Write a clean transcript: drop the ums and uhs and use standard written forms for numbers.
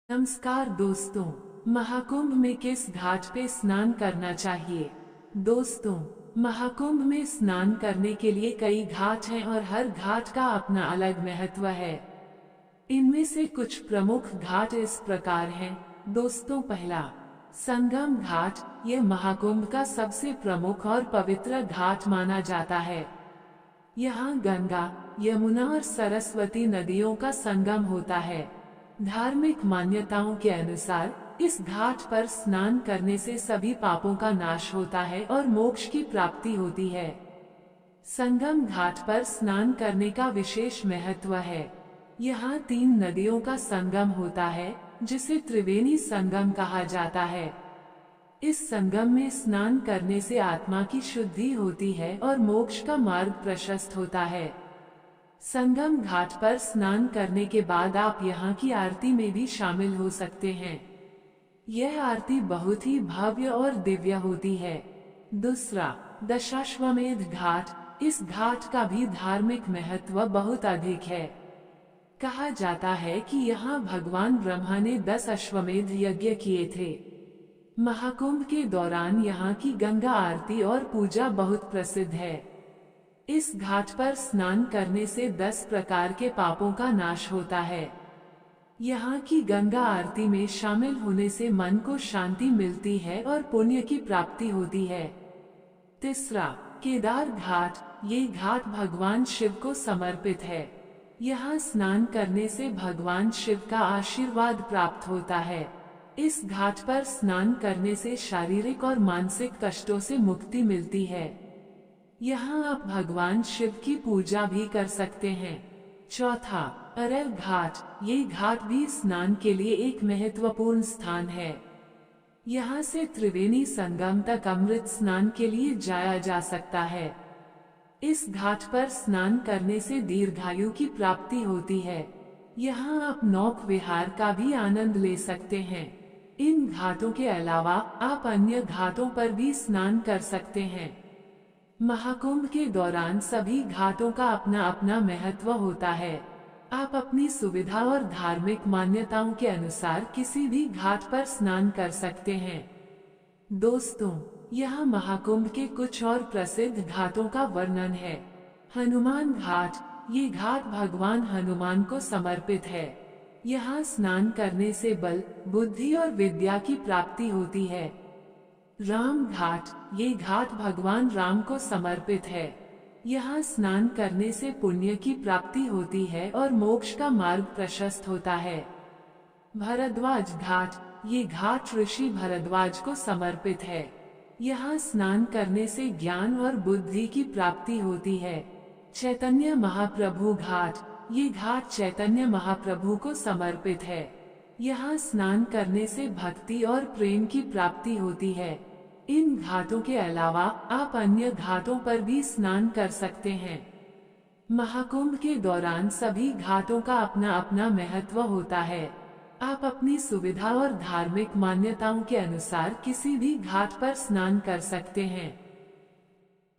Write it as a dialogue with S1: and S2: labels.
S1: नमस्कार दोस्तों, महाकुंभ में किस घाट पे स्नान करना चाहिए। दोस्तों, महाकुंभ में स्नान करने के लिए कई घाट हैं और हर घाट का अपना अलग महत्व है। इनमें से कुछ प्रमुख घाट इस प्रकार हैं। दोस्तों, पहला, संगम घाट। ये महाकुंभ का सबसे प्रमुख और पवित्र घाट माना जाता है। यहाँ गंगा, यमुना और सरस्वती नदियों का संगम होता है। धार्मिक मान्यताओं के अनुसार इस घाट पर स्नान करने से सभी पापों का नाश होता है और मोक्ष की प्राप्ति होती है। संगम घाट पर स्नान करने का विशेष महत्व है। यहाँ 3 नदियों का संगम होता है, जिसे त्रिवेणी संगम कहा जाता है। इस संगम में स्नान करने से आत्मा की शुद्धि होती है और मोक्ष का मार्ग प्रशस्त होता है। संगम घाट पर स्नान करने के बाद आप यहाँ की आरती में भी शामिल हो सकते हैं। यह आरती बहुत ही भव्य और दिव्य होती है। दूसरा, दशाश्वमेध घाट। इस घाट का भी धार्मिक महत्व बहुत अधिक है। कहा जाता है कि यहाँ भगवान ब्रह्मा ने 10 अश्वमेध यज्ञ किए थे। महाकुंभ के दौरान यहाँ की गंगा आरती और पूजा बहुत प्रसिद्ध है। इस घाट पर स्नान करने से 10 प्रकार के पापों का नाश होता है। यहाँ की गंगा आरती में शामिल होने से मन को शांति मिलती है और पुण्य की प्राप्ति होती है। तीसरा, केदार घाट। ये घाट भगवान शिव को समर्पित है। यहाँ स्नान करने से भगवान शिव का आशीर्वाद प्राप्त होता है। इस घाट पर स्नान करने से शारीरिक और मानसिक कष्टों से मुक्ति मिलती है। यहाँ आप भगवान शिव की पूजा भी कर सकते हैं। चौथा, अरल घाट। ये घाट भी स्नान के लिए एक महत्वपूर्ण स्थान है। यहाँ से त्रिवेणी संगम तक अमृत स्नान के लिए जाया जा सकता है। इस घाट पर स्नान करने से दीर्घायु की प्राप्ति होती है। यहाँ आप नौक विहार का भी आनंद ले सकते हैं। इन घाटों के अलावा आप अन्य घाटों पर भी स्नान कर सकते हैं। महाकुंभ के दौरान सभी घाटों का अपना अपना महत्व होता है। आप अपनी सुविधा और धार्मिक मान्यताओं के अनुसार किसी भी घाट पर स्नान कर सकते हैं। दोस्तों, यहाँ महाकुंभ के कुछ और प्रसिद्ध घाटों का वर्णन है। हनुमान घाट। ये घाट भगवान हनुमान को समर्पित है। यहाँ स्नान करने से बल, बुद्धि और विद्या की प्राप्ति होती है। राम घाट। ये घाट भगवान राम को समर्पित है। यहाँ स्नान करने से पुण्य की प्राप्ति होती है और मोक्ष का मार्ग प्रशस्त होता है। भरद्वाज घाट। ये घाट ऋषि भरद्वाज को समर्पित है। यहाँ स्नान करने से ज्ञान और बुद्धि की प्राप्ति होती है। चैतन्य महाप्रभु घाट। ये घाट चैतन्य महाप्रभु को समर्पित है। यहाँ स्नान करने से भक्ति और प्रेम की प्राप्ति होती है। इन घाटों के अलावा आप अन्य घाटों पर भी स्नान कर सकते हैं। महाकुंभ के दौरान सभी घाटों का अपना अपना महत्व होता है। आप अपनी सुविधा और धार्मिक मान्यताओं के अनुसार किसी भी घाट पर स्नान कर सकते हैं।